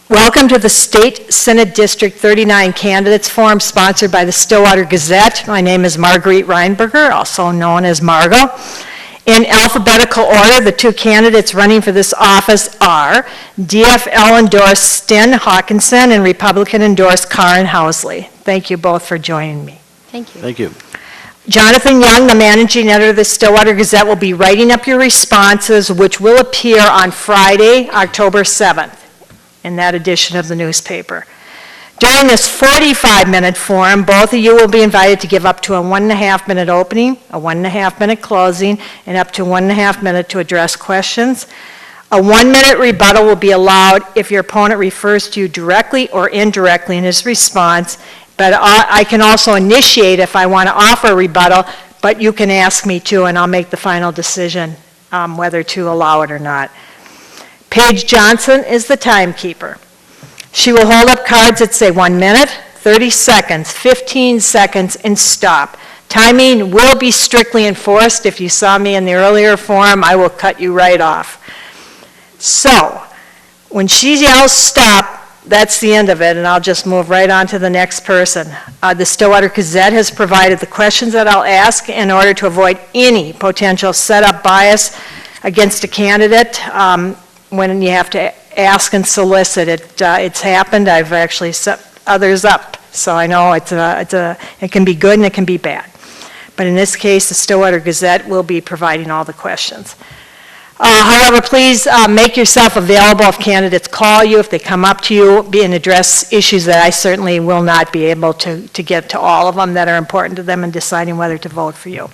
Welcome to the State Senate District 39 Candidates Forum sponsored by the Stillwater Gazette. My name is Marguerite Reinberger, also known as Margot. In alphabetical order, the two candidates running for this office are DFL-endorsed Sten Hawkinson and Republican-endorsed Karen Housley. Thank you both for joining me. Thank you. Thank you. Jonathan Young, the managing editor of the Stillwater Gazette, will be writing up your responses, which will appear on Friday, October 7th, in that edition of the newspaper. During this 45-minute forum, both of you will be invited to give up to a 1.5-minute opening, a 1.5-minute closing, and up to 1.5 minutes to address questions. A 1-minute rebuttal will be allowed if your opponent refers to you directly or indirectly in his response, but I can also initiate if I want to offer a rebuttal, but you can ask me to, and I'll make the final decision whether to allow it or not. Paige Johnson is the timekeeper. She will hold up cards that say 1 minute, 30 seconds, 15 seconds, and stop. Timing will be strictly enforced. If you saw me in the earlier forum, I will cut you right off. So, when she yells stop, that's the end of it, and I'll just move right on to the next person. The Stillwater Gazette has provided the questions that I'll ask in order to avoid any potential set-up bias against a candidate when you have to ask and solicit. It's happened. I've actually set others up, so I know it can be good and it can be bad. But in this case, the Stillwater Gazette will be providing all the questions. However, please make yourself available if candidates call you, if they come up to you, and address issues that I certainly will not be able to get to all of them that are important to them in deciding whether to vote for you.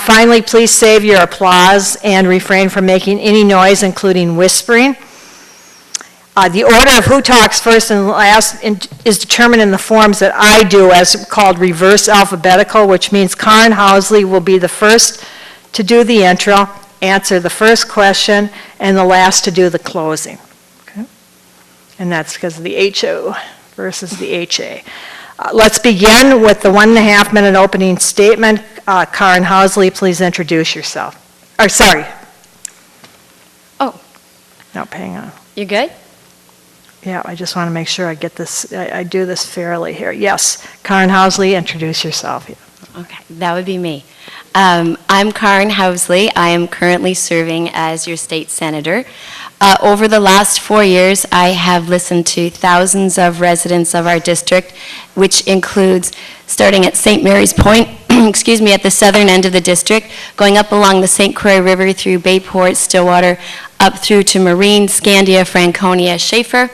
Finally, please save your applause and refrain from making any noise, including whispering. The order of who talks first and last is determined in the forms that I do as called reverse alphabetical, which means Karen Housley will be the first to do the intro, answer the first question, and the last to do the closing. Okay? And that's because of the HO versus the HA. Let's begin with the 1.5 minute opening statement. Karen Housley, please introduce yourself. Or sorry. Oh. No, hang on. You good? Yeah, I just want to make sure I get this, I do this fairly here. Yes, Karen Housley, introduce yourself. Okay, that would be me. I'm Karen Housley. I am currently serving as your state senator. Over the last 4 years, I have listened to thousands of residents of our district, which includes starting at St. Mary's Point, excuse me, at the southern end of the district, going up along the St. Croix River through Bayport, Stillwater, up through to Marine, Scandia, Franconia, Schaefer,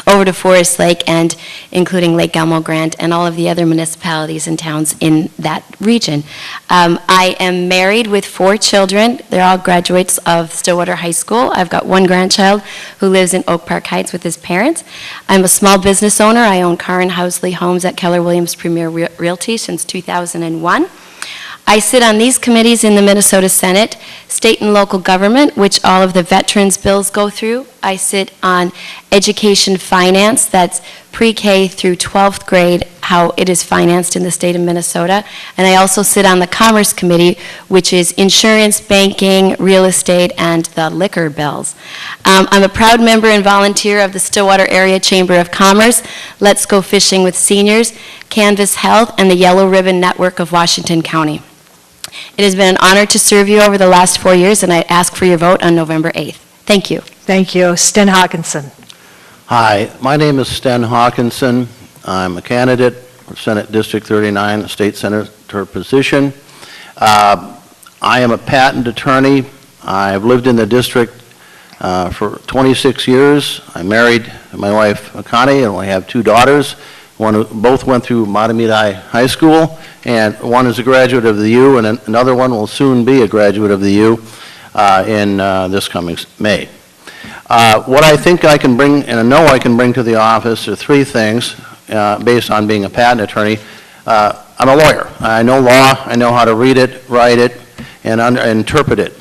over to Forest Lake, and including Lake Elmo Grande and all of the other municipalities and towns in that region. I am married with 4 children. They're all graduates of Stillwater High School. I've got 1 grandchild who lives in Oak Park Heights with his parents. I'm a small business owner. I own Karen Housley Homes at Keller Williams Premier Realty since 2001. I sit on these committees in the Minnesota Senate, state and local government, which all of the veterans bills go through. I sit on education finance, that's pre-K through 12th grade, how it is financed in the state of Minnesota. And I also sit on the Commerce Committee, which is insurance, banking, real estate, and the liquor bills. I'm a proud member and volunteer of the Stillwater Area Chamber of Commerce, Let's Go Fishing with Seniors, Canvas Health, and the Yellow Ribbon Network of Washington County. It has been an honor to serve you over the last 4 years, and I ask for your vote on November 8th. Thank you. Thank you. Sten Hawkinson. Hi, my name is Sten Hawkinson. I'm a candidate for Senate District 39, state senator position. I am a patent attorney. I've lived in the district for 26 years. I'm married to my wife, Connie, and we have 2 daughters. Both went through Matamidi High School, and one is a graduate of the U, and another one will soon be a graduate of the U in this coming May. What I think I can bring, and I know I can bring to the office, are 3 things based on being a patent attorney. I'm a lawyer. I know law. I know how to read it, write it, and interpret it.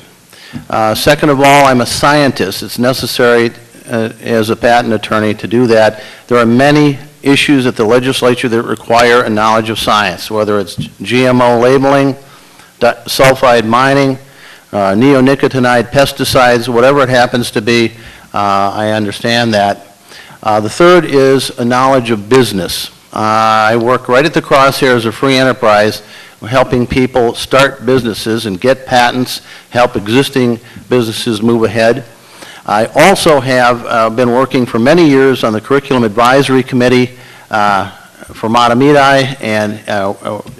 Second of all, I'm a scientist. It's necessary as a patent attorney to do that. There are many issues at the legislature that require a knowledge of science, whether it's GMO labeling, sulfide mining, neonicotinoid pesticides, whatever it happens to be. I understand that. The third is a knowledge of business. I work right at the crosshairs of free enterprise, helping people start businesses and get patents, help existing businesses move ahead. I also have been working for many years on the Curriculum Advisory Committee for Matamidi, and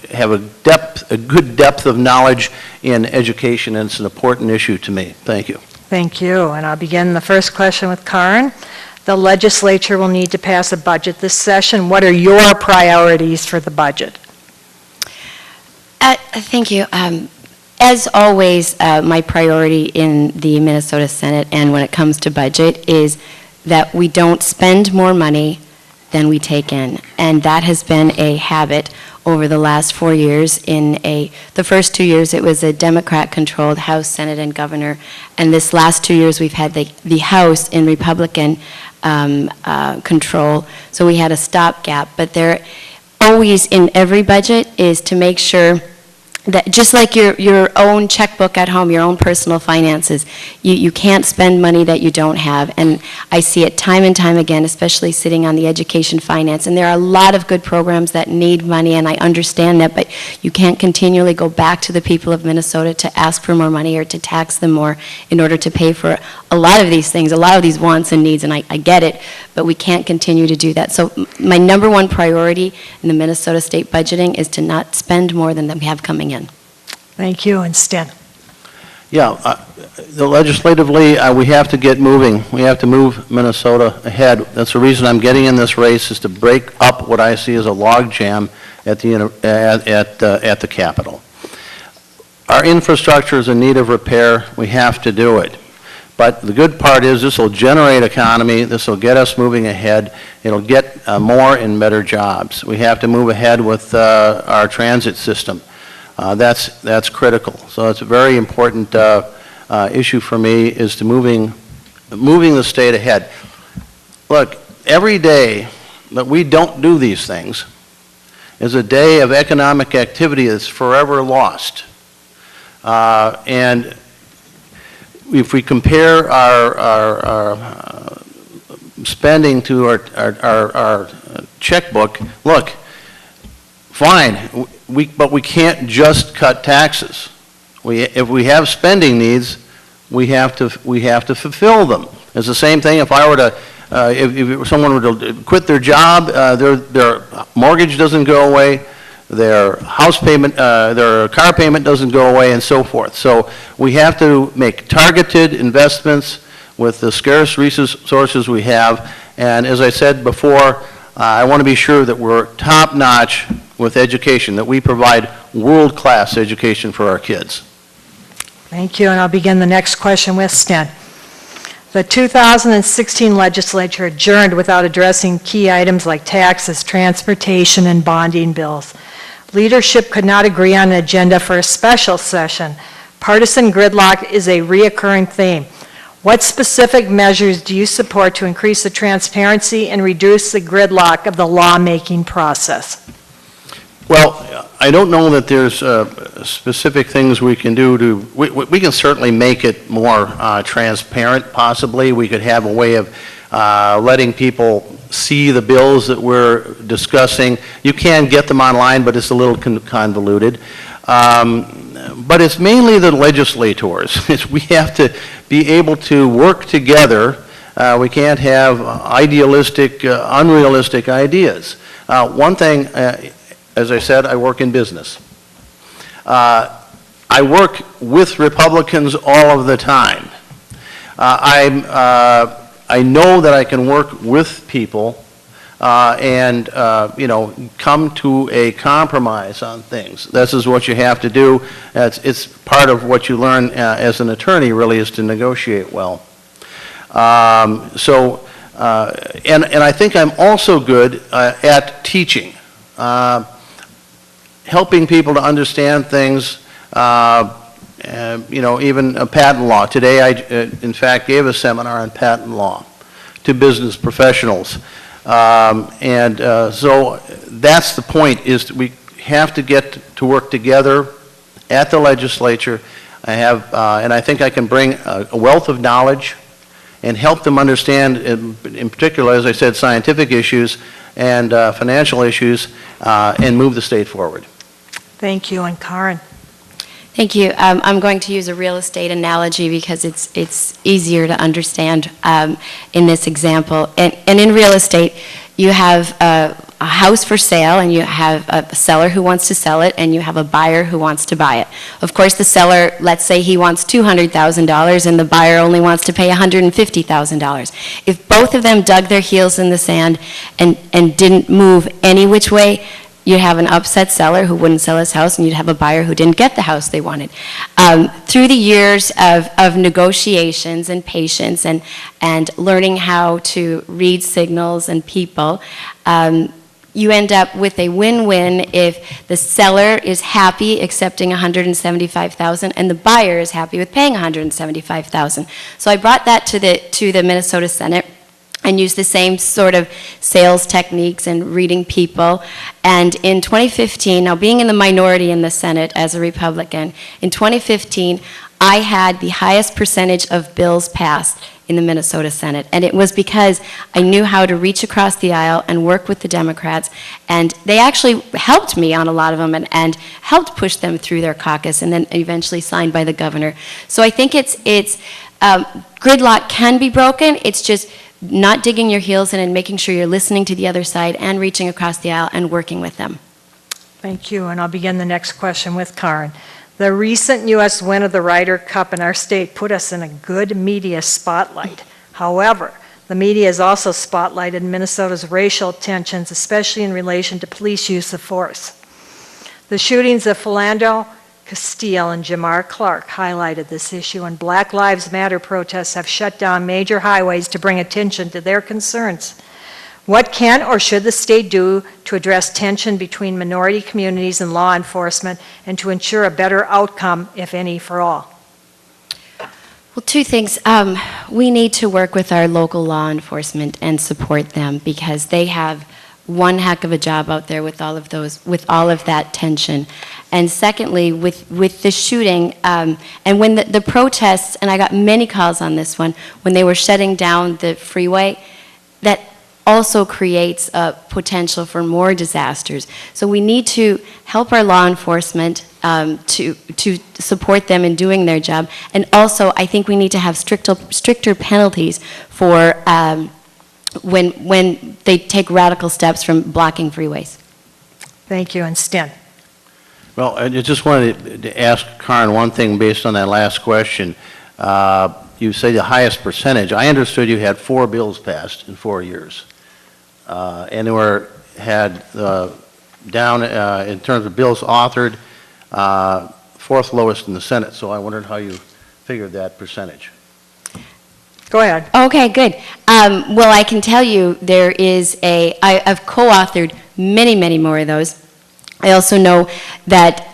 have a good depth of knowledge in education, and it's an important issue to me. Thank you. Thank you, and I'll begin the first question with Karen. The legislature will need to pass a budget this session. What are your priorities for the budget? Thank you. As always, my priority in the Minnesota Senate and when it comes to budget is that we don't spend more money than we take in. And that has been a habit over the last 4 years. The first 2 years, it was a Democrat-controlled House, Senate, and Governor. And this last 2 years, we've had the House in Republican control. So we had a stopgap. But there always in every budget is to make sure that just like your own checkbook at home, your own personal finances, you can't spend money that you don't have. And I see it time and time again, especially sitting on the education finance. And there are a lot of good programs that need money, and I understand that, but you can't continually go back to the people of Minnesota to ask for more money or to tax them more in order to pay for a lot of these things, a lot of these wants and needs, and I get it, but we can't continue to do that. So my number one priority in the Minnesota state budgeting is to not spend more than we have coming in. Thank you, and Sten. Yeah, legislatively, we have to get moving. We have to move Minnesota ahead. That's the reason I'm getting in this race, is to break up what I see as a logjam at the Capitol. Our infrastructure is in need of repair. We have to do it. But the good part is this will generate economy. This will get us moving ahead. It'll get more and better jobs. We have to move ahead with our transit system. That's critical. So it's a very important issue for me, is to moving the state ahead. Look, every day that we don't do these things is a day of economic activity that's forever lost. And if we compare our spending to our checkbook, look, fine, but we can't just cut taxes. If we have spending needs, we have to fulfill them. It's the same thing if I were to, if someone were to quit their job, their mortgage doesn't go away, their house payment, their car payment doesn't go away, and so forth. So we have to make targeted investments with the scarce resources we have. And as I said before, I want to be sure that we're top-notch with education, that we provide world-class education for our kids. Thank you, and I'll begin the next question with Sten. The 2016 legislature adjourned without addressing key items like taxes, transportation, and bonding bills. Leadership could not agree on an agenda for a special session. Partisan gridlock is a reoccurring theme. What specific measures do you support to increase the transparency and reduce the gridlock of the lawmaking process? Well, I don't know that there's specific things we can do to, we can certainly make it more transparent, possibly. We could have a way of letting people see the bills that we're discussing. You can get them online, but it's a little convoluted. But it's mainly the legislators. We have to be able to work together. We can't have idealistic, unrealistic ideas. One thing, as I said, I work in business. I work with Republicans all of the time. I know that I can work with people and come to a compromise on things. This is what you have to do. It's part of what you learn as an attorney, really, is to negotiate well. And I think I'm also good at teaching, helping people to understand things. Even patent law. Today, I, in fact, gave a seminar on patent law to business professionals. So that's the point, is we have to get to work together at the legislature. I have, and I think I can bring a wealth of knowledge and help them understand, in particular, as I said, scientific issues and financial issues, and move the state forward. Thank you, and Karen. Thank you. I'm going to use a real estate analogy because it's easier to understand in this example. And in real estate, you have a house for sale, and you have a seller who wants to sell it, and you have a buyer who wants to buy it. Of course, the seller, let's say he wants $200,000, and the buyer only wants to pay $150,000. If both of them dug their heels in the sand and didn't move any which way, you'd have an upset seller who wouldn't sell his house, and you'd have a buyer who didn't get the house they wanted. Through the years of negotiations and patience and learning how to read signals and people, you end up with a win-win if the seller is happy accepting $175,000 and the buyer is happy with paying $175,000. So I brought that to the Minnesota Senate and used the same sort of sales techniques and reading people. And in 2015, now being in the minority in the Senate as a Republican, in 2015, I had the highest percentage of bills passed in the Minnesota Senate. And it was because I knew how to reach across the aisle and work with the Democrats. And they actually helped me on a lot of them and helped push them through their caucus and then eventually signed by the governor. So I think gridlock can be broken. It's just not digging your heels in and making sure you're listening to the other side and reaching across the aisle and working with them. Thank you, and I'll begin the next question with Karen. The recent U.S. win of the Ryder Cup in our state put us in a good media spotlight. However, the media has also spotlighted Minnesota's racial tensions, especially in relation to police use of force. The shootings of Philando Castile and Jamar Clark highlighted this issue, and Black Lives Matter protests have shut down major highways to bring attention to their concerns. What can or should the state do to address tension between minority communities and law enforcement and to ensure a better outcome, if any, for all? Well, two things. We need to work with our local law enforcement and support them because they have one heck of a job out there with all of that tension. And secondly, with the shooting, and when the protests, and I got many calls on this one, when they were shutting down the freeway, that also creates a potential for more disasters. So we need to help our law enforcement to support them in doing their job. And also, I think we need to have stricter penalties for when they take radical steps from blocking freeways. Thank you, and Sten. Well, I just wanted to ask Karen one thing based on that last question. You say the highest percentage. I understood you had 4 bills passed in 4 years. And they had down in terms of bills authored, 4th lowest in the Senate. So I wondered how you figured that percentage. Go ahead. Okay, good. Well, I can tell you I've co-authored many, many more of those. I also know that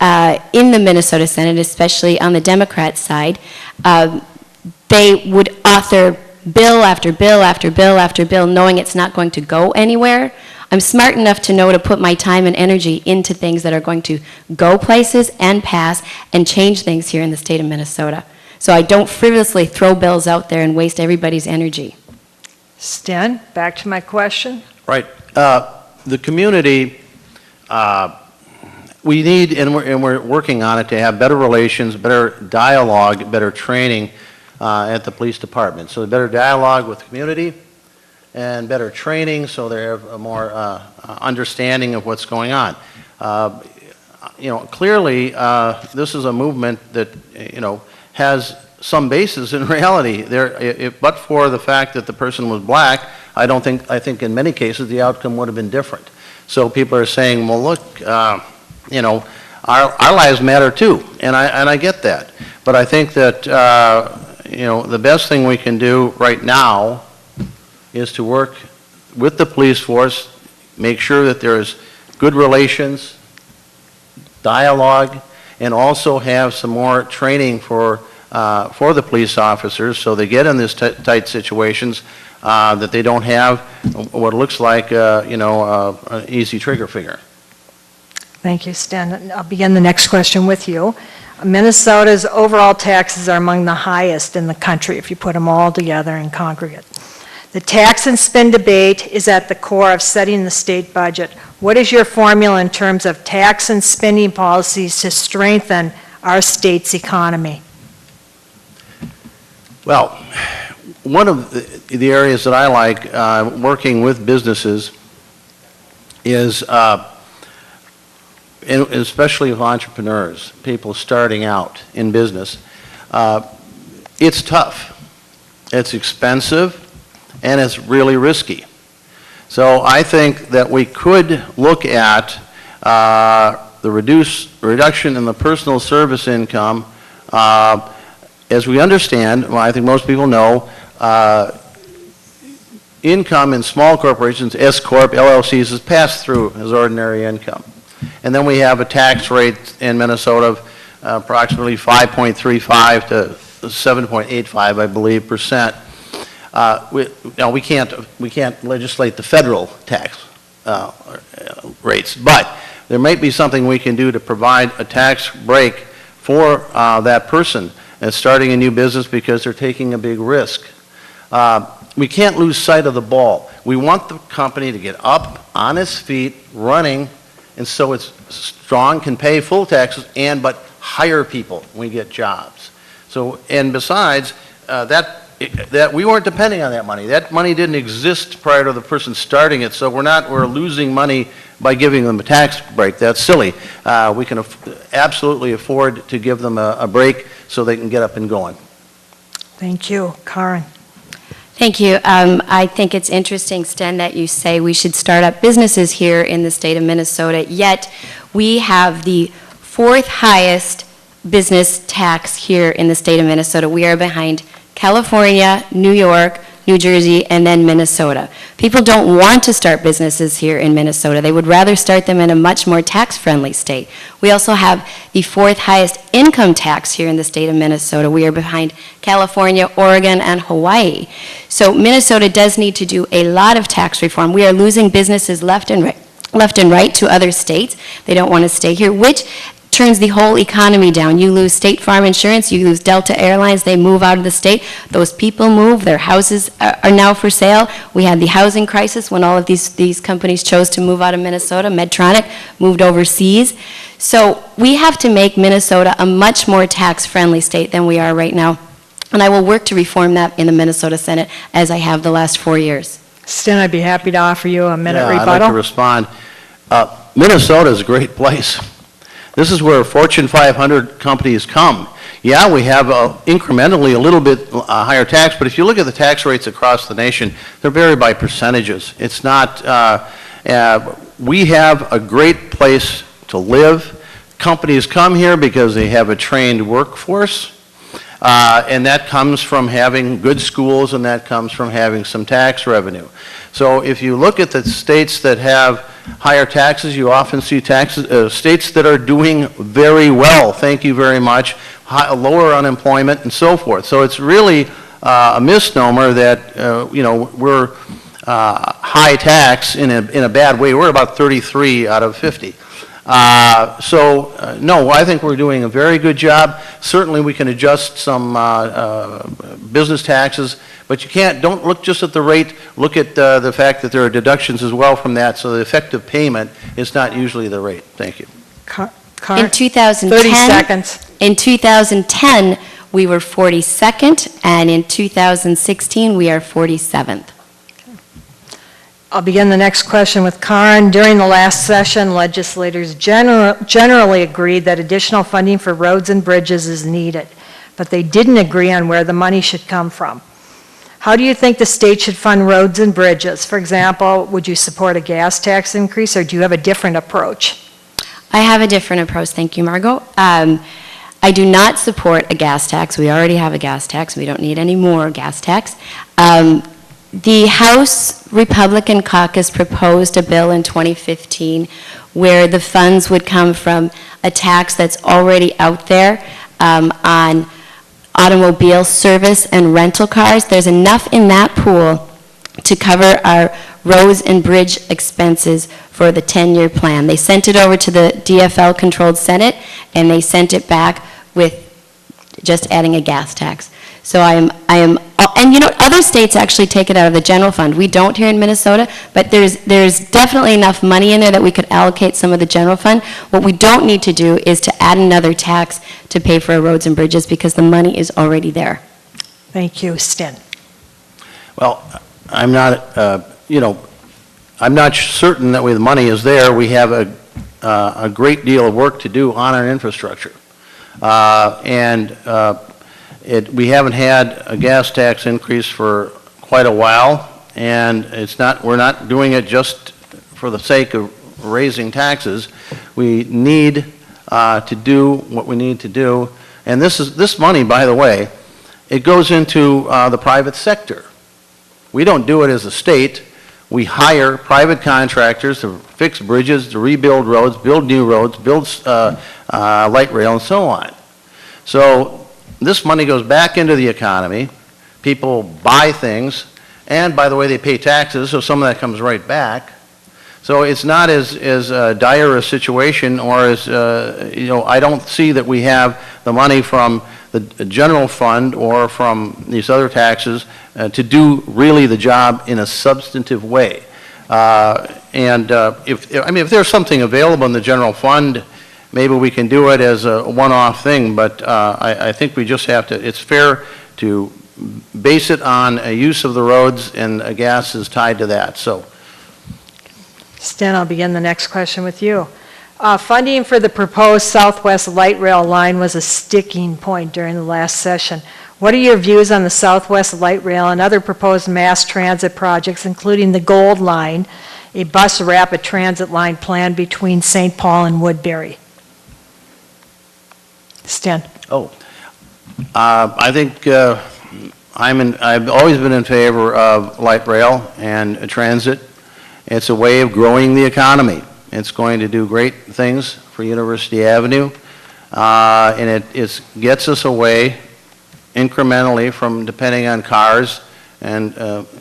in the Minnesota Senate, especially on the Democrat side, they would author bill after bill after bill after bill, knowing it's not going to go anywhere. I'm smart enough to know to put my time and energy into things that are going to go places and pass and change things here in the state of Minnesota. So I don't frivolously throw bills out there and waste everybody's energy. Sten, back to my question. Right. The community, we need, and we're working on it, to have better relations, better dialogue, better training at the police department. So better dialogue with the community and better training so they have a more understanding of what's going on. Clearly, this is a movement that, has some basis in reality. But for the fact that the person was black, I think in many cases the outcome would have been different. So people are saying, well, look, our lives matter too, and I get that. But I think that the best thing we can do right now is to work with the police force, make sure that there is good relations, dialogue, and also have some more training for the police officers so they get in these tight situations that they don't have what looks like an easy trigger finger. Thank you, Sten. I'll begin the next question with you. Minnesota's overall taxes are among the highest in the country if you put them all together in congregate. The tax and spend debate is at the core of setting the state budget. What is your formula in terms of tax and spending policies to strengthen our state's economy? Well, one of the areas that I like working with businesses is, and especially with entrepreneurs, people starting out in business, it's tough, it's expensive, and it's really risky. So I think that we could look at the reduction in the personal service income. As we understand, well, I think most people know, income in small corporations, S Corp, LLCs, is passed through as ordinary income. And then we have a tax rate in Minnesota of approximately 5.35 to 7.85, I believe, percent. Now we can't legislate the federal tax rates, but there might be something we can do to provide a tax break for that person that's starting a new business because they're taking a big risk. We can't lose sight of the ball. We want the company to get up on its feet, running, and so it's strong, can pay full taxes, but hire people when we get jobs. So, and besides, that we weren't depending on that money. That money didn't exist prior to the person starting it, so we're losing money by giving them a tax break. That's silly. We can absolutely afford to give them a break so they can get up and going. Thank you. Karen. Thank you. I think it's interesting, Sten, that you say we should start up businesses here in the state of Minnesota, yet we have the 4th highest business tax here in the state of Minnesota. We are behind California, New York, New Jersey, and then Minnesota. People don't want to start businesses here in Minnesota. They would rather start them in a much more tax-friendly state. We also have the 4th highest income tax here in the state of Minnesota. We are behind California, Oregon, and Hawaii. So Minnesota does need to do a lot of tax reform. We are losing businesses left and right to other states. They don't want to stay here, which turns the whole economy down. You lose State Farm Insurance, you lose Delta Airlines, they move out of the state. Those people move, their houses are now for sale. We had the housing crisis when all of these companies chose to move out of Minnesota. Medtronic moved overseas. So we have to make Minnesota a much more tax-friendly state than we are right now. And I will work to reform that in the Minnesota Senate as I have the last 4 years. Sten, I'd be happy to offer you a minute rebuttal. I'd like to respond. Minnesota is a great place. This is where Fortune 500 companies come. Yeah, we have incrementally a little bit higher tax, but if you look at the tax rates across the nation, they're varied by percentages. It's not, we have a great place to live. Companies come here because they have a trained workforce, and that comes from having good schools, and that comes from having some tax revenue. So if you look at the states that have higher taxes, you often see states that are doing very well, thank you very much, lower unemployment and so forth. So it's really a misnomer that, we're high tax in a bad way. We're about 33 out of 50. No, I think we're doing a very good job. Certainly we can adjust some business taxes, but don't look just at the rate, look at the fact that there are deductions as well from that, so the effective payment is not usually the rate. Thank you. In 2010, 30 seconds. In 2010, we were 42nd, and in 2016, we are 47th. I'll begin the next question with Karen. During the last session, legislators generally agreed that additional funding for roads and bridges is needed, but they didn't agree on where the money should come from. How do you think the state should fund roads and bridges? For example, would you support a gas tax increase, or do you have a different approach? I have a different approach, thank you, Margot. I do not support a gas tax. We already have a gas tax. We don't need any more gas tax. The House Republican caucus proposed a bill in 2015 where the funds would come from a tax that's already out there on automobile service and rental cars. There's enough in that pool to cover our roads and bridge expenses for the 10-year plan. They sent it over to the DFL-controlled Senate, and they sent it back with just adding a gas tax. So I am, and you know, other states actually take it out of the general fund. We don't here in Minnesota, but there's definitely enough money in there that we could allocate some of the general fund. What we don't need to do is to add another tax to pay for our roads and bridges because the money is already there. Thank you. Sten. Well, I'm not, I'm not certain that the money is there. We have a great deal of work to do on our infrastructure. We haven't had a gas tax increase for quite a while, and we're not doing it just for the sake of raising taxes. We need to do what we need to do, and this money, by the way, it goes into the private sector. We don't do it as a state. We hire private contractors to fix bridges, to rebuild roads, build new roads, build light rail, and so on. So this money goes back into the economy. People buy things, and by the way, they pay taxes, so some of that comes right back. So it's not as dire a situation, or as, I don't see that we have the money from the general fund or from these other taxes to do really the job in a substantive way. If there's something available in the general fund, maybe we can do it as a one-off thing, but I think we just have to, it's fair to base it on a use of the roads, and gas is tied to that, so. Sten, I'll begin the next question with you. Funding for the proposed Southwest Light Rail line was a sticking point during the last session. What are your views on the Southwest Light Rail and other proposed mass transit projects, including the Gold Line, a bus rapid transit line planned between St. Paul and Woodbury? Sten. I think I've always been in favor of light rail and transit. It's a way of growing the economy. It's going to do great things for University Avenue, and it gets us away incrementally from depending on cars and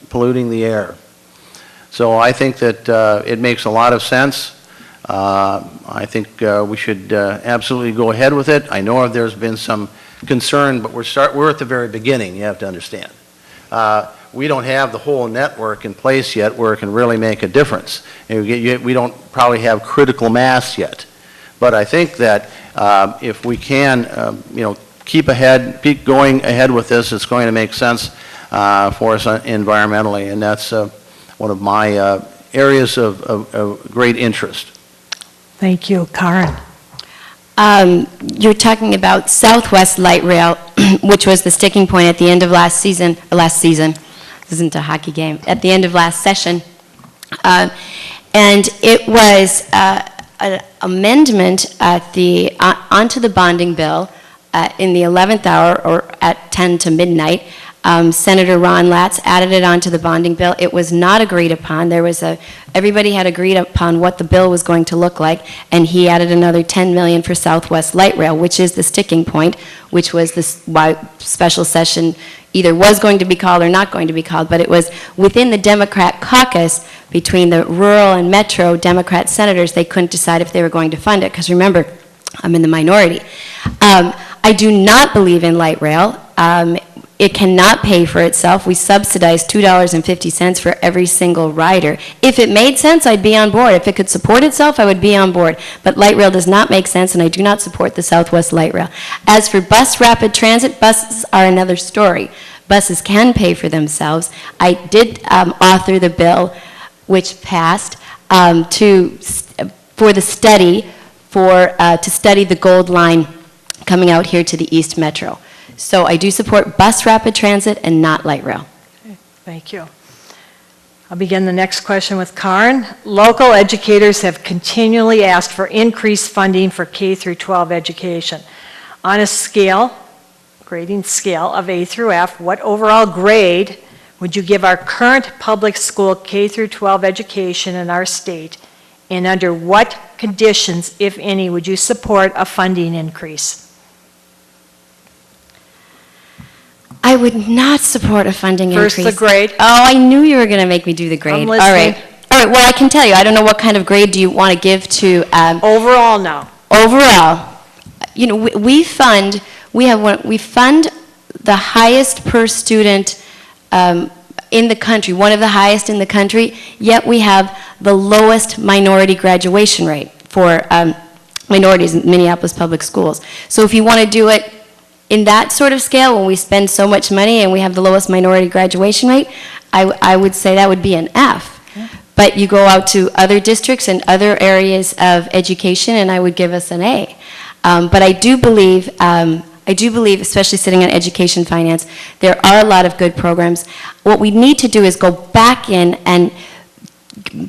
polluting the air. So I think that it makes a lot of sense. I think we should absolutely go ahead with it. I know there's been some concern, but we're at the very beginning, you have to understand. We don't have the whole network in place yet where it can really make a difference. And we don't probably have critical mass yet. But I think that if we can, keep going ahead with this, it's going to make sense for us environmentally, and that's one of my areas of great interest. Thank you. Karen. You're talking about Southwest Light Rail, which was the sticking point at the end of last season. This isn't a hockey game. At the end of last session. And it was an amendment onto the bonding bill in the 11th hour, or at 10 to midnight. Senator Ron Latz added it onto the bonding bill. It was not agreed upon. Everybody had agreed upon what the bill was going to look like, and he added another $10 million for Southwest Light Rail, which is the sticking point, which was why special session either was going to be called or not going to be called, but it was within the Democrat caucus between the rural and metro Democrat senators. They couldn't decide if they were going to fund it, because remember, I'm in the minority. I do not believe in light rail. It cannot pay for itself. We subsidize $2.50 for every single rider. If it made sense, I'd be on board. If it could support itself, I would be on board. But light rail does not make sense, and I do not support the Southwest Light Rail. As for bus rapid transit, buses are another story. Buses can pay for themselves. I did author the bill, which passed, for the study, to study the Gold Line coming out here to the East Metro. So I do support bus rapid transit and not light rail. Okay, thank you. I'll begin the next question with Karen. Local educators have continually asked for increased funding for K through 12 education. On a grading scale of A through F, what overall grade would you give our current public school K through 12 education in our state, and under what conditions, if any, would you support a funding increase? I would not support a funding increase. First, the grade. Oh, I knew you were going to make me do the grade. I'm listening. All right, well, I can tell you, I don't know what kind of grade do you want to give to... Overall, no. Overall, we fund the highest per student in the country, one of the highest in the country, yet we have the lowest minority graduation rate for minorities in Minneapolis Public Schools. So if you want to do it in that sort of scale, when we spend so much money and we have the lowest minority graduation rate, I would say that would be an F. Yeah. But you go out to other districts and other areas of education, and I would give us an A. But I do believe, especially sitting on education finance, there are a lot of good programs. What we need to do is go back in and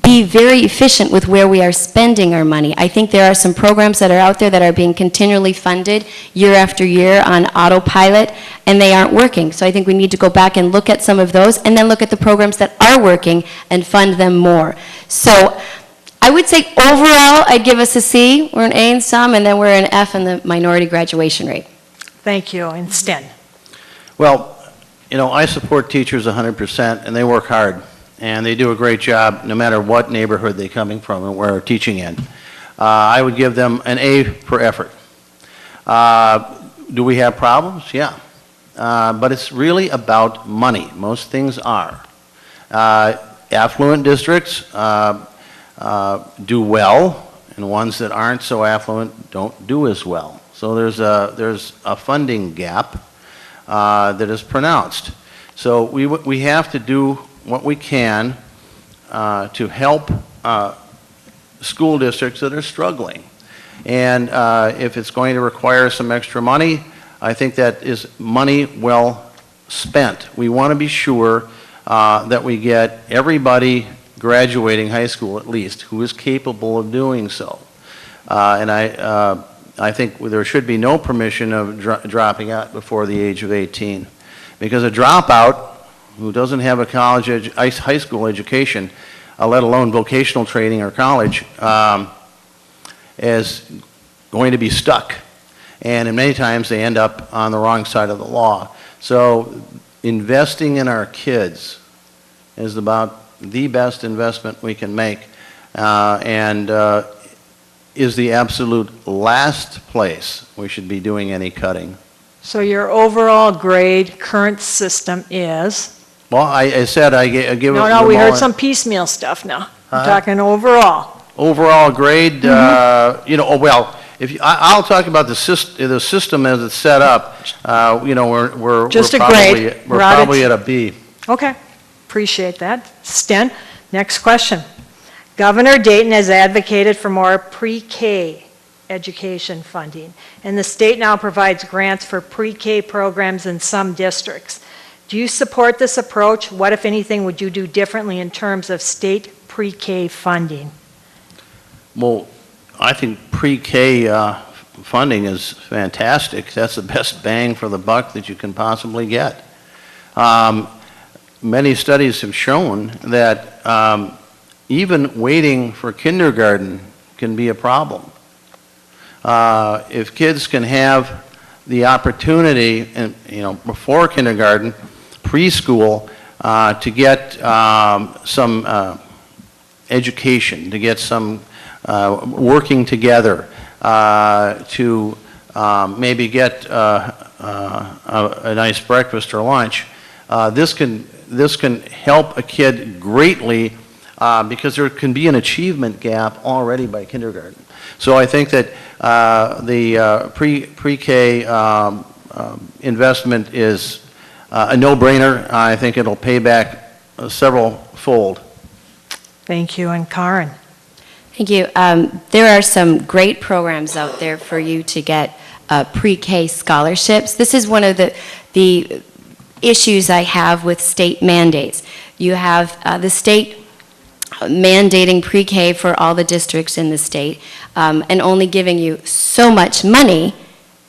be very efficient with where we are spending our money. I think there are some programs that are out there that are being continually funded year after year on autopilot, and they aren't working. So I think we need to go back and look at some of those, and then look at the programs that are working and fund them more. So I would say overall, I'd give us a C. We're an A in some, and then we're an F in the minority graduation rate. Thank you. And Sten? Well, I support teachers 100%, and they work hard. And they do a great job no matter what neighborhood they're coming from and where they're teaching in. I would give them an A for effort. Do we have problems? Yeah. But it's really about money. Most things are. Affluent districts do well, and ones that aren't so affluent don't do as well. So there's a funding gap that is pronounced. So we have to do what we can to help school districts that are struggling. And if it's going to require some extra money, I think that is money well spent. We want to be sure that we get everybody graduating high school at least who is capable of doing so. And I think there should be no permission of dropping out before the age of 18. Because a dropout who doesn't have a high school education, let alone vocational training or college, is going to be stuck. And many times they end up on the wrong side of the law. So investing in our kids is about the best investment we can make, and is the absolute last place we should be doing any cutting. So your overall grade, current system is? Well, I said I give it. No, we heard some piecemeal stuff now. I'm talking overall. Overall grade, I'll talk about the system as it's set up. We're Just a probably, grade. We're probably at a B. Okay, appreciate that. Sten, next question. Governor Dayton has advocated for more pre-K education funding, and the state now provides grants for pre-K programs in some districts. Do you support this approach? What, if anything, would you do differently in terms of state pre-K funding? Well, I think pre-K funding is fantastic. That's the best bang for the buck that you can possibly get. Many studies have shown that even waiting for kindergarten can be a problem. If kids can have the opportunity, before kindergarten, preschool, to get some education, to get some working together, to maybe get a nice breakfast or lunch, this can help a kid greatly, because there can be an achievement gap already by kindergarten. So I think that the pre-K investment is a no-brainer. I think it'll pay back several-fold. Thank you. And Karen? Thank you. There are some great programs out there for you to get pre-K scholarships. This is one of the issues I have with state mandates. You have the state mandating pre-K for all the districts in the state, and only giving you so much money,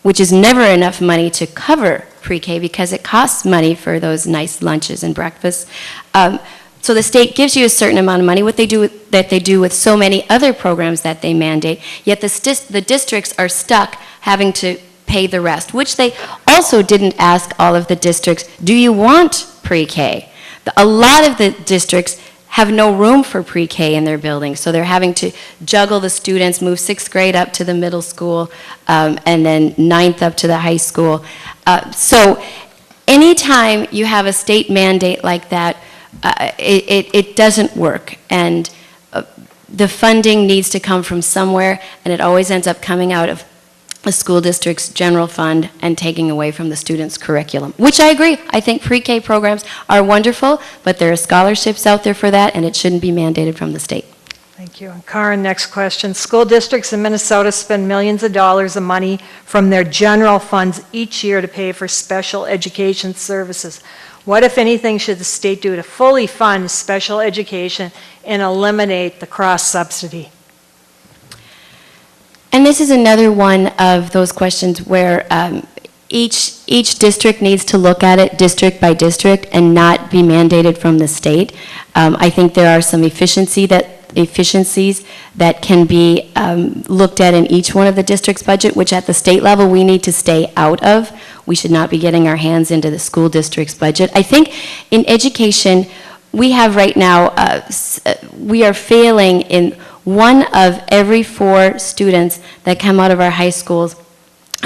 which is never enough money to cover pre-K because it costs money for those nice lunches and breakfasts. So the state gives you a certain amount of money, what they do with so many other programs that they mandate, yet the districts are stuck having to pay the rest, which they also didn't ask all of the districts, do you want pre-K? A lot of the districts have no room for pre-K in their building. So they're having to juggle the students, move 6th grade up to the middle school, and then 9th up to the high school. So anytime you have a state mandate like that, it doesn't work. And the funding needs to come from somewhere, and it always ends up coming out of the school district's general fund and taking away from the students' curriculum, which I agree. I think pre-K programs are wonderful, but there are scholarships out there for that, and it shouldn't be mandated from the state. Thank you. And Karen, next question. School districts in Minnesota spend millions of dollars of money from their general funds each year to pay for special education services. What, if anything, should the state do to fully fund special education and eliminate the cross-subsidy? And this is another one of those questions where each district needs to look at it district by district and not be mandated from the state. I think there are some efficiencies that can be looked at in each one of the district's budget, which at the state level we need to stay out of. We should not be getting our hands into the school district's budget. I think in education, we have right now, we are failing in 1 of every 4 students that come out of our high schools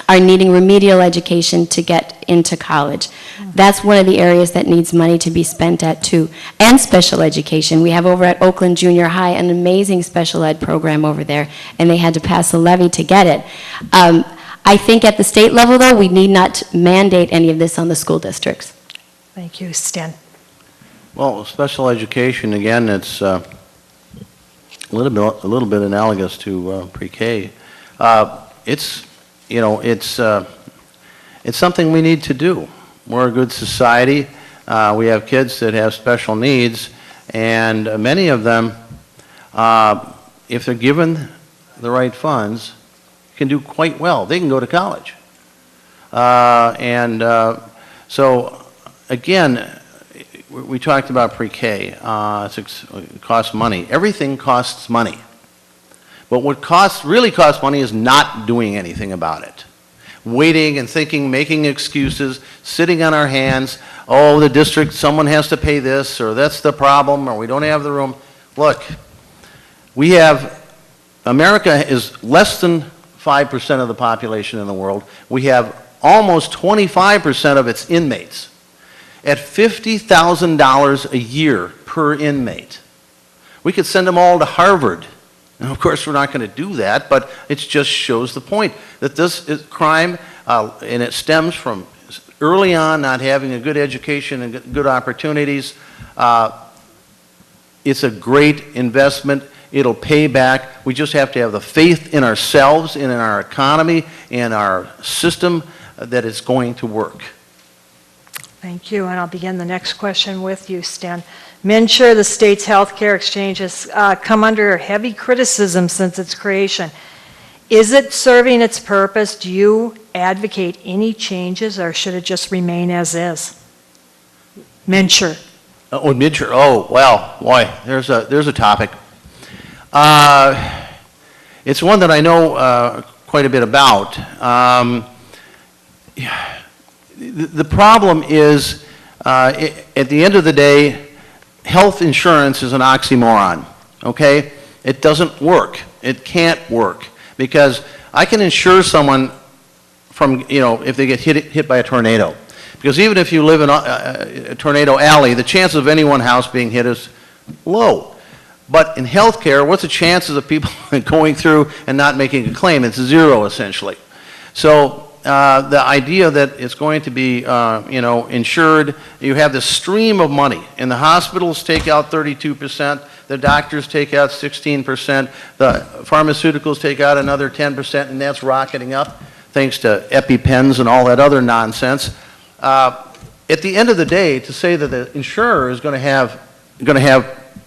are needing remedial education to get into college. That's one of the areas that needs money to be spent at too. And special education. We have over at Oakland Junior High an amazing special ed program over there, and they had to pass a levy to get it. I think at the state level, though, we need not mandate any of this on the school districts. Thank you, Stan. Well, special education, again, it's a little bit analogous to pre-K. It's something we need to do. We're a good society. We have kids that have special needs, and many of them, if they're given the right funds, can do quite well. They can go to college. So, again, we talked about pre-K. It costs money. Everything costs money. But what really costs money is not doing anything about it. Waiting and thinking, making excuses, sitting on our hands. Oh, the district, someone has to pay this, or that's the problem, or we don't have the room. Look, America is less than 5% of the population in the world. We have almost 25% of its inmates at $50,000 a year per inmate. We could send them all to Harvard. And of course, we're not going to do that, but it just shows the point that this is crime, and it stems from early on not having a good education and good opportunities. It's a great investment. It'll pay back. We just have to have the faith in ourselves and in our economy and our system that it's going to work. Thank you, and I'll begin the next question with you, Stan. MNsure, the state's healthcare exchange, has come under heavy criticism since its creation. Is it serving its purpose? Do you advocate any changes, or should it just remain as is? MNsure. Oh, MNsure. Oh, well, boy, there's a topic. It's one that I know quite a bit about. The problem is, at the end of the day, health insurance is an oxymoron, okay? It doesn't work. It can't work, because I can insure someone from, if they get hit by a tornado. Because even if you live in a tornado alley, the chances of any one house being hit is low. But in healthcare, what's the chances of people going through and not making a claim? It's 0, essentially. So the idea that it's going to be, insured, you have this stream of money, and the hospitals take out 32%, the doctors take out 16%, the pharmaceuticals take out another 10%, and that's rocketing up thanks to EpiPens and all that other nonsense. At the end of the day, to say that the insurer is going to have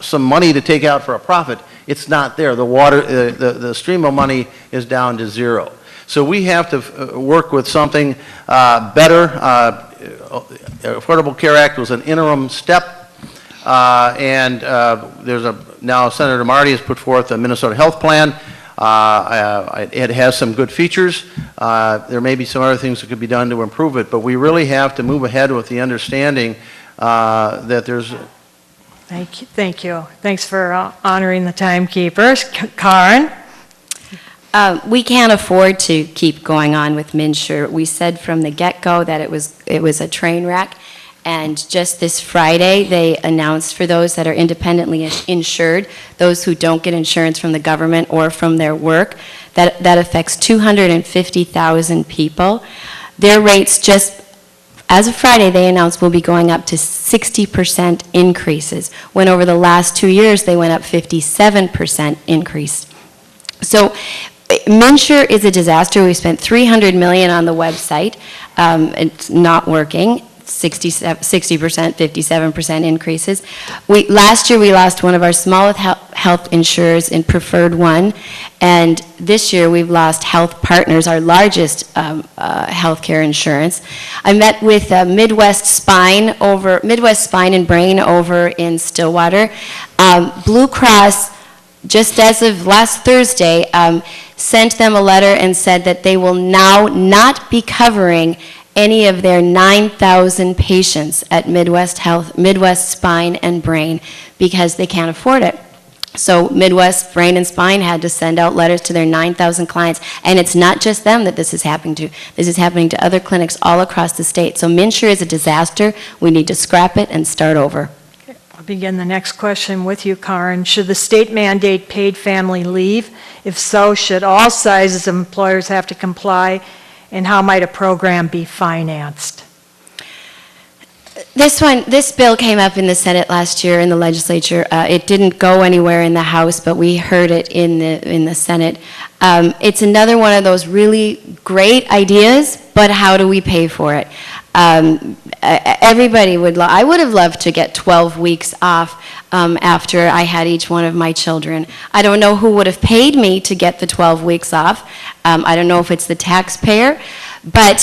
some money to take out for a profit, it's not there. The stream of money is down to 0. So we have to work with something better. Affordable Care Act was an interim step, and now Senator Marty has put forth a Minnesota Health Plan. It has some good features. There may be some other things that could be done to improve it, but we really have to move ahead with the understanding that there's... Thank you. Thanks for honoring the timekeepers. Karen? We can't afford to keep going on with MNsure. We said from the get-go that it was a train wreck, and just this Friday, they announced for those that are independently insured, those who don't get insurance from the government or from their work, that affects 250,000 people. Their rates just, as of Friday, they announced will be going up to 60% increases, when over the last 2 years, they went up 57% increase. So MNsure is a disaster. We spent $300 million on the website. It's not working. 60%, 57% increases. Last year we lost one of our smallest health insurers in Preferred One, and this year we've lost Health Partners, our largest healthcare insurance. I met with Midwest Spine and Brain over in Stillwater. Blue Cross, just as of last Thursday, sent them a letter and said that they will now not be covering any of their 9,000 patients at Midwest Spine and Brain because they can't afford it. So Midwest Brain and Spine had to send out letters to their 9,000 clients, and it's not just them that this is happening to. This is happening to other clinics all across the state. So MNsure is a disaster. We need to scrap it and start over. I'll begin the next question with you, Karen. Should the state mandate paid family leave? If so, should all sizes of employers have to comply? And how might a program be financed? This bill came up in the Senate last year in the legislature. It didn't go anywhere in the House, but we heard it in the Senate. It's another one of those really great ideas, but how do we pay for it? Everybody would I would have loved to get 12 weeks off after I had each one of my children. I don't know who would have paid me to get the 12 weeks off. I don't know if it's the taxpayer, but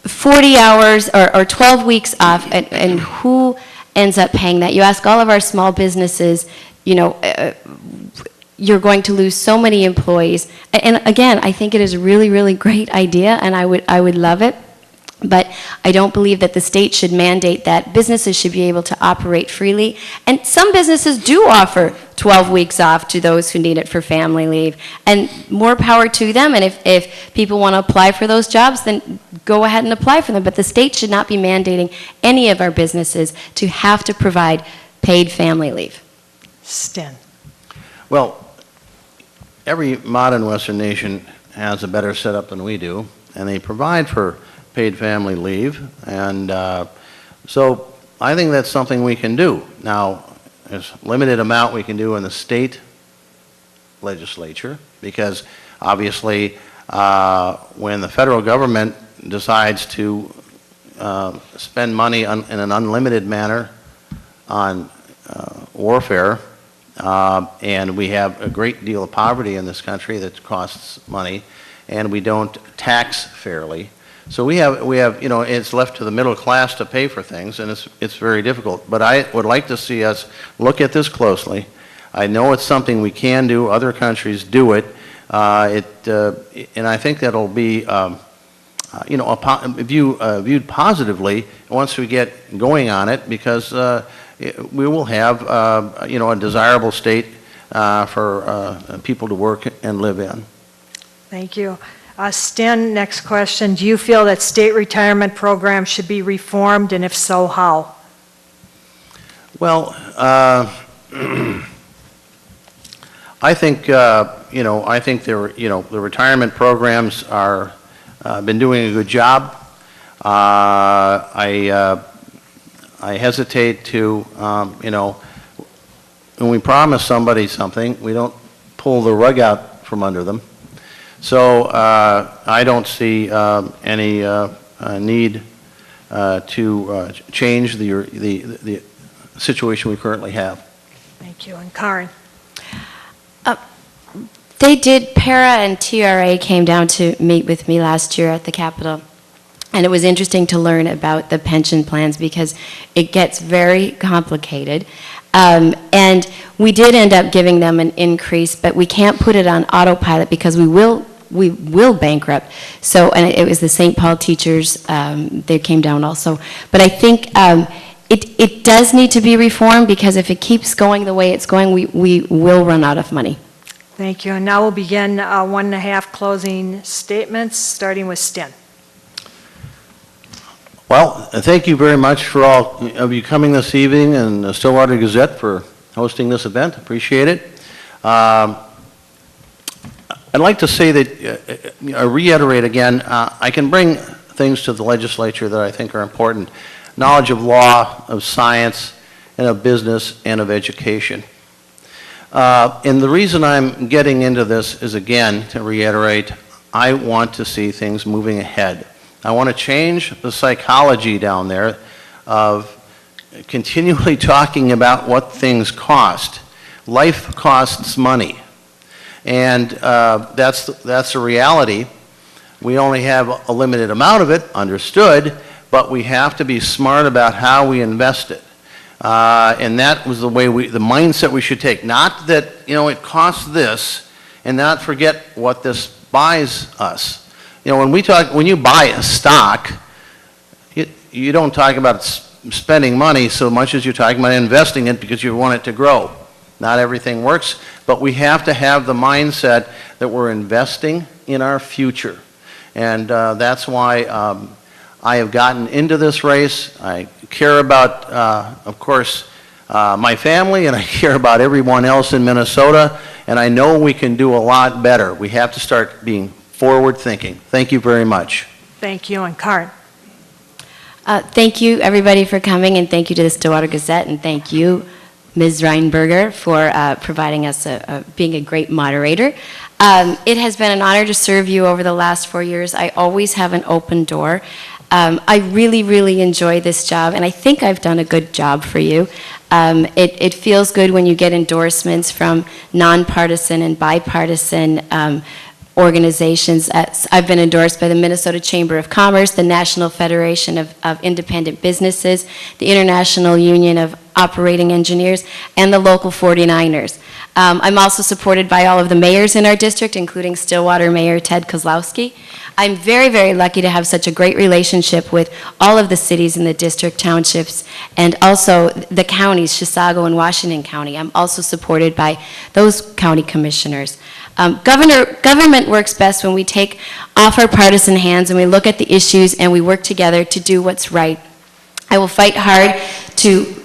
40 hours or 12 weeks off, and who ends up paying that? You ask all of our small businesses, you're going to lose so many employees. And again, I think it is a really, really great idea, and I would love it. But I don't believe that the state should mandate that. Businesses should be able to operate freely. And some businesses do offer 12 weeks off to those who need it for family leave. And more power to them. And if people want to apply for those jobs, then go ahead and apply for them. But the state should not be mandating any of our businesses to have to provide paid family leave. Sten. Well, every modern Western nation has a better setup than we do, and they provide for paid family leave, and so I think that's something we can do. Now, there's a limited amount we can do in the state legislature, because obviously when the federal government decides to spend money in an unlimited manner on warfare, and we have a great deal of poverty in this country that costs money, and we don't tax fairly. So we have, it's left to the middle class to pay for things, and it's very difficult. But I would like to see us look at this closely. I know it's something we can do. Other countries do it. And I think that'll be, viewed positively once we get going on it, because we will have, a desirable state for people to work and live in. Thank you. Sten, next question. Do you feel that state retirement programs should be reformed, and if so, how? Well, I think, the retirement programs are been doing a good job. I hesitate to, when we promise somebody something, we don't pull the rug out from under them. So I don't see any need to change the situation we currently have. Thank you. And Karen? Para and TRA came down to meet with me last year at the Capitol. And it was interesting to learn about the pension plans because it gets very complicated. And we did end up giving them an increase, but we can't put it on autopilot because we will bankrupt. So, and it was the St. Paul teachers, they came down also. But I think it does need to be reformed, because if it keeps going the way it's going, we will run out of money. Thank you. And now we'll begin 1.5 closing statements, starting with Sten. Well, thank you very much for all of you coming this evening, and the Stillwater Gazette for hosting this event. Appreciate it. I'd like to say that, reiterate again, I can bring things to the legislature that I think are important. Knowledge of law, of science, and of business, and of education. And the reason I'm getting into this is, again, to reiterate, I want to see things moving ahead. I want to change the psychology down there of continually talking about what things cost. Life costs money. And that's a reality. We only have a limited amount of it, understood, but we have to be smart about how we invest it. And that was the mindset we should take. Not that, it costs this, and not forget what this buys us. When you buy a stock, you don't talk about spending money so much as you're talking about investing it because you want it to grow. Not everything works, but we have to have the mindset that we're investing in our future. And that's why I have gotten into this race. I care about, of course, my family, and I care about everyone else in Minnesota, and I know we can do a lot better. We have to start being forward-thinking. Thank you very much. Thank you. And Karen. Thank you, everybody, for coming, and thank you to the Stillwater Gazette, and thank you, Ms. Reinberger, for providing us being a great moderator. It has been an honor to serve you over the last 4 years. I always have an open door. I really, really enjoy this job, and I think I've done a good job for you. It feels good when you get endorsements from nonpartisan and bipartisan organizations. I've been endorsed by the Minnesota Chamber of Commerce, the National Federation of Independent Businesses, the International Union of Operating Engineers, and the local 49ers. I'm also supported by all of the mayors in our district, including Stillwater Mayor Ted Kozlowski. I'm very, very lucky to have such a great relationship with all of the cities in the district, townships, and also the counties, Chisago and Washington County. I'm also supported by those county commissioners. Government works best when we take off our partisan hands and we look at the issues and we work together to do what's right. I will fight hard to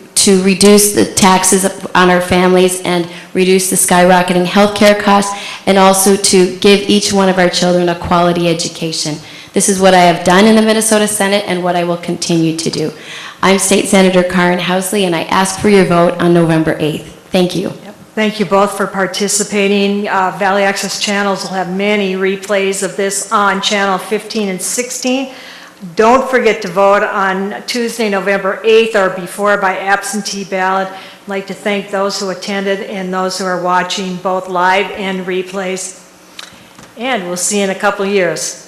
reduce the taxes on our families and reduce the skyrocketing healthcare costs, and also to give each one of our children a quality education. This is what I have done in the Minnesota Senate and what I will continue to do. I'm State Senator Karen Housley, and I ask for your vote on November 8th. Thank you. Thank you both for participating. Valley Access Channels will have many replays of this on Channel 15 and 16. Don't forget to vote on Tuesday, November 8th or before by absentee ballot. I'd like to thank those who attended and those who are watching both live and replays. And we'll see you in a couple years.